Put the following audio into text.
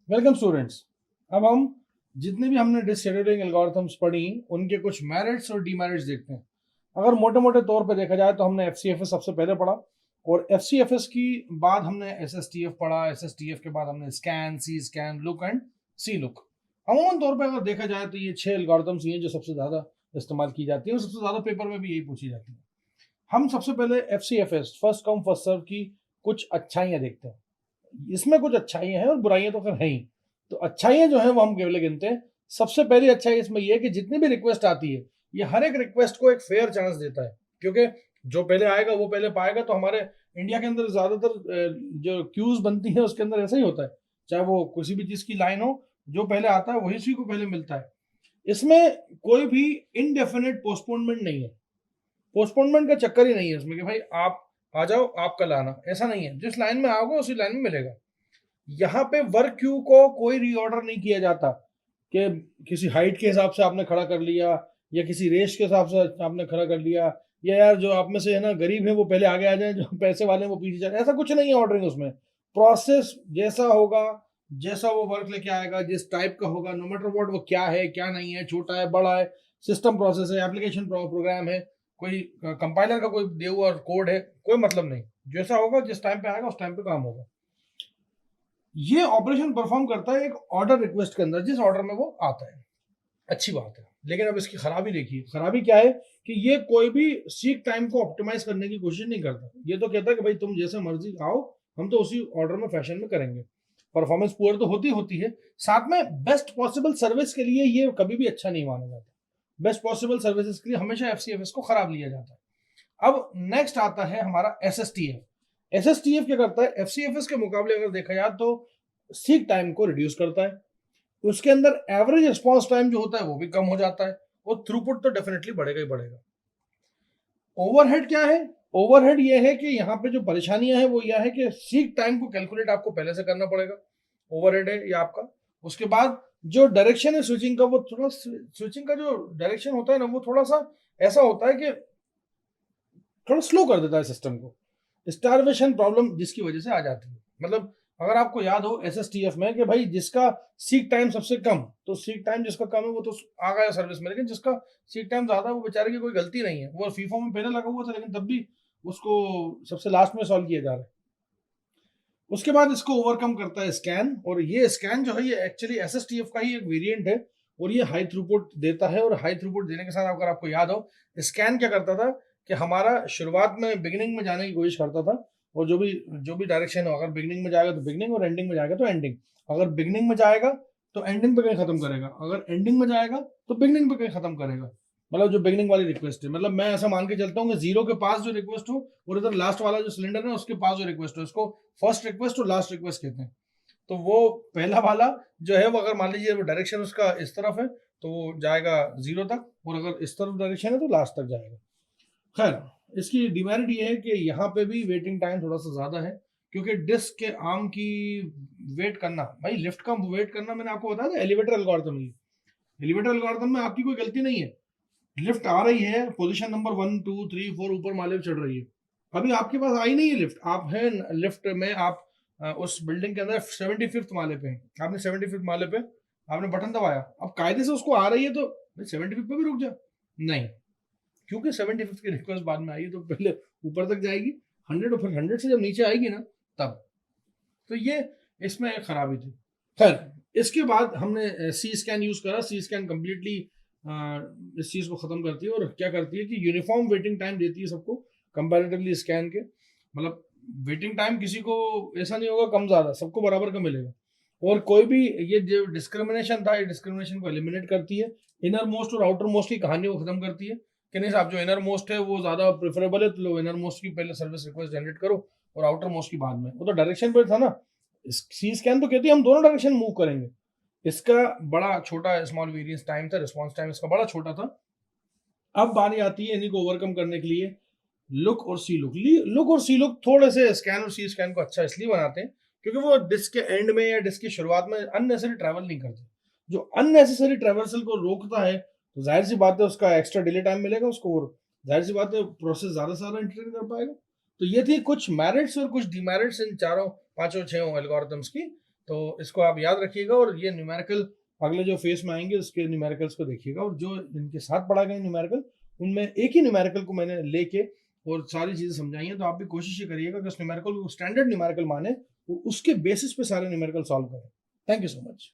Welcome students. अब हम जितने भी हमने डिस्क शेड्यूलिंग एल्गोरिथम्स पढ़ी उनके कुछ मेरिट्स और डीमेरिट्स देखते हैं। अगर मोटे मोटे तौर पे देखा जाए तो हमने एफसीएफएस सबसे पहले पढ़ा, और एफसीएफएस की बाद हमने एसएसटीएफ पढ़ा। एसएसटीएफ के बाद हमने SCAN, C SCAN, LOOK and C LOOK. अमूमन तौर पे अगर देखा जाए तो ये 6 एल्गोरिथम्स ही हैं जो सबसे ज्यादा इस्तेमाल की जाती है और सबसे ज्यादा पेपर में भी यही पूछी जाती है। हम सबसे पहले FCFS, first come first serve की कुछ अच्छाइयां देखते हैं। इसमें कुछ अच्छाइयां हैं और बुराइयां तो खैर है ही। तो अच्छाइयां जो है वो हम केवल गिनते हैं। सबसे पहली अच्छाई इसमें यह है कि जितनी भी रिक्वेस्ट आती है ये हर एक रिक्वेस्ट को एक फेयर चांस देता है, क्योंकि जो पहले आएगा वो पहले पाएगा। तो हमारे इंडिया के अंदर ज्यादातर जो क्यूज बनती है उसके अंदर ऐसा ही होता है, चाहे वो किसी भी चीज की लाइन हो, जो पहले आता है वही उसी को पहले मिलता है। इसमें कोई भी इनडेफिनेट पोस्टपोनमेंट नहीं है। पोस्टपोनमेंट का चक्कर ही नहीं है इसमें कि भाई आप आ जाओ आप कल आना, ऐसा नहीं है। जिस लाइन में आओगे उसी लाइन में मिलेगा। यहाँ पे वर्क क्यू को कोई रीऑर्डर नहीं किया जाता कि किसी हाइट के हिसाब से आपने खड़ा कर लिया या किसी रेस के हिसाब से आपने खड़ा कर लिया, या यार जो आप में से है ना गरीब है वो पहले आगे आ जाए, जो पैसे वाले हैं वो पीछे जाए। ऐसा कुछ नहीं है ऑर्डरिंग उसमें। प्रोसेस जैसा होगा, जैसा वो वर्क लेके आएगा, जिस टाइप का होगा, नो मैटर व्हाट, वो क्या है क्या नहीं है, छोटा है बड़ा है, सिस्टम प्रोसेस है, एप्लीकेशन प्रोग्राम है, कोई कंपाइलर का कोई दिया हुआ कोड है, कोई मतलब नहीं। जैसा होगा जिस टाइम पे आएगा उस टाइम पे काम होगा। ये ऑपरेशन परफॉर्म करता है एक ऑर्डर रिक्वेस्ट के अंदर, जिस ऑर्डर में वो आता है। अच्छी बात है, लेकिन अब इसकी खराबी देखिए। खराबी क्या है कि ये कोई भी सीक टाइम को ऑप्टिमाइज करने की कोशिश नहीं करता। ये तो कहता है कि भाई तुम जैसे मर्जी आओ, हम तो उसी ऑर्डर में फैशन में करेंगे। परफॉर्मेंस पुअर तो होती होती है, साथ में बेस्ट पॉसिबल सर्विस के लिए ये कभी भी अच्छा नहीं माना जाता। बेस्ट पॉसिबल सर्विसेज के लिए हमेशा एफसीएफएस को खराब लिया जाता है। अब नेक्स्ट आता है हमारा एसएसटीएफ। एसएसटीएफ क्या करता है? एफसीएफएस के मुकाबले अगर देखा जाए तो सीक टाइम को रिड्यूस करता है। उसके अंदर एवरेज रिस्पॉन्स टाइम जो होता है वो भी कम हो जाता है, और थ्रूपुट तो डेफिनेटली बढ़ेगा ही बढ़ेगा। ओवरहेड क्या है? ओवरहेड ये है कि यहाँ पे जो परेशानियां हैं वो यह है कि सीक टाइम को कैलकुलेट आपको पहले से करना पड़ेगा। ओवरहेड है ये आपका। उसके बाद जो डायरेक्शन है स्विचिंग का, वो थोड़ा स्विचिंग का जो डायरेक्शन होता है ना वो थोड़ा सा ऐसा होता है कि थोड़ा स्लो कर देता है सिस्टम को। स्टारवेशन प्रॉब्लम जिसकी वजह से आ जाती है। मतलब अगर आपको याद हो एसएसटीएफ में कि भाई जिसका सीक टाइम सबसे कम, तो सीक टाइम जिसका कम है वो तो आ गया सर्विस में, लेकिन जिसका सीक टाइम ज्यादा है वो बेचारे की कोई गलती नहीं है, वो फीफो में पहले लगा हुआ था लेकिन तब भी उसको सबसे लास्ट में सॉल्व किया जा रहा है। उसके बाद इसको ओवरकम करता है स्कैन, और ये स्कैन जो है ये एक्चुअली एसएसटीएफ का ही एक वेरिएंट है, और ये हाई थ्रूपुट देता है। और हाई थ्रूपुट देने के साथ अगर आपको याद हो, स्कैन क्या करता था कि हमारा शुरुआत में बिगिनिंग में जाने की कोशिश करता था, और जो भी डायरेक्शन हो, अगर बिगिनिंग में जाएगा तो बिगिनिंग, और एंडिंग में जाएगा तो एंडिंग। अगर बिगिनिंग में जाएगा तो एंडिंग पे कहीं खत्म करेगा, अगर एंडिंग में जाएगा तो बिगिनिंग पे कहीं खत्म करेगा। मतलब जो बिगिनिंग वाली रिक्वेस्ट है, मतलब मैं ऐसा मान के चलता हूँ कि जीरो के पास जो रिक्वेस्ट हो और इधर लास्ट वाला जो सिलेंडर है उसके पास जो रिक्वेस्ट हो, इसको फर्स्ट रिक्वेस्ट और लास्ट रिक्वेस्ट कहते हैं। तो वो पहला वाला जो है वो अगर मान लीजिए वो डायरेक्शन उसका इस तरफ है तो वो जाएगा जीरो तक, और अगर इस तरफ डायरेक्शन है तो लास्ट तक जाएगा। खैर, इसकी डिमेरिट ये है कि यहाँ पे भी वेटिंग टाइम थोड़ा सा ज्यादा है, क्योंकि डिस्क के आर्म की वेट करना, भाई लिफ्ट का वेट करना मैंने आपको बताया था एलिवेटर एल्गोरिथम। एलिवेटर एल्गोरिथम में आपकी कोई गलती नहीं है। लिफ्ट आ रही है, पोजीशन नंबर 1 2 3 4 ऊपर माले पे चढ़ रही है। अभी आपके पास आई नहीं है लिफ्ट, आप है लिफ्ट में, आप उस बिल्डिंग के अंदर 75th माले पे हैं। आपने 75th माले पे आपने बटन दबाया, अब कायदे से उसको आ रही है तो 75th पे भी रुक जा। नहीं, क्योंकि 75th की रिक्वेस्ट बाद में आई है तो पहले ऊपर तक जाएगी 100, और फिर 100 से जब नीचे आएगी ना तब। तो ये इसमें एक खराबी थी। खैर, इसके बाद हमने सी स्कैन यूज करा। सी स्कैन कम्प्लीटली इस चीज को खत्म करती है, और क्या करती है कि यूनिफॉर्म वेटिंग टाइम देती है सबको कंपैरेटिवली स्कैन के। मतलब वेटिंग टाइम किसी को ऐसा नहीं होगा कम ज्यादा, सबको बराबर का मिलेगा। और कोई भी ये जो डिस्क्रिमिनेशन था, ये डिस्क्रिमिनेशन को एलिमिनेट करती है। इनर मोस्ट और आउटर मोस्ट की कहानी को खत्म करती है कि नहीं साहब, जो इनर मोस्ट है वो ज्यादा प्रेफरेबल है, तो लो इनर मोस्ट की पहले सर्विस रिक्वेस्ट जनरेट करो और आउटर मोस्ट की बाद में। वो तो डायरेक्शन पे था ना। सी स्कैन तो कहती है हम दोनों डायरेक्शन मूव करेंगे। इसका बड़ा छोटा स्मॉल वेरिएंस टाइम था, रिस्पॉन्स टाइम इसका बड़ा छोटा था। अब बारी आती है इन्हीं को ओवरकम करने के लिए लुक और सी लुक। लुक और सी लुक थोड़े से स्कैन और सी स्कैन को अच्छा इसलिए बनाते हैं क्योंकि वो डिस्क के एंड में या डिस्क की शुरुआत में अननेसेसरी ट्रैवल नहीं करते। जो अननेसेसरी ट्रैवर्सल को रोकता है तो जाहिर सी बात है उसका एक्स्ट्रा डिले टाइम मिलेगा उसको, और जाहिर सी बात है प्रोसेस ज्यादा से ज्यादा एंटरटेन कर पाएगा। तो ये थी कुछ मेरिट्स और कुछ डिमेरिट्स इन चारों पांचों छह एल्गोरिथम्स की। तो इसको आप याद रखिएगा और ये न्यूमेरिकल अगले जो फेस में आएंगे उसके न्यूमेरिकल्स को देखिएगा, और जो इनके साथ पढ़ा गया न्यूमेरिकल उनमें एक ही न्यूमेरिकल को मैंने लेके और सारी चीजें समझाई हैं, तो आप भी कोशिश ये करिएगा कि उस न्यूमेरिकल को स्टैंडर्ड न्यूमेरिकल माने, उसके बेसिस पे सारे न्यूमेरिकल सॉल्व करें। Thank you so much.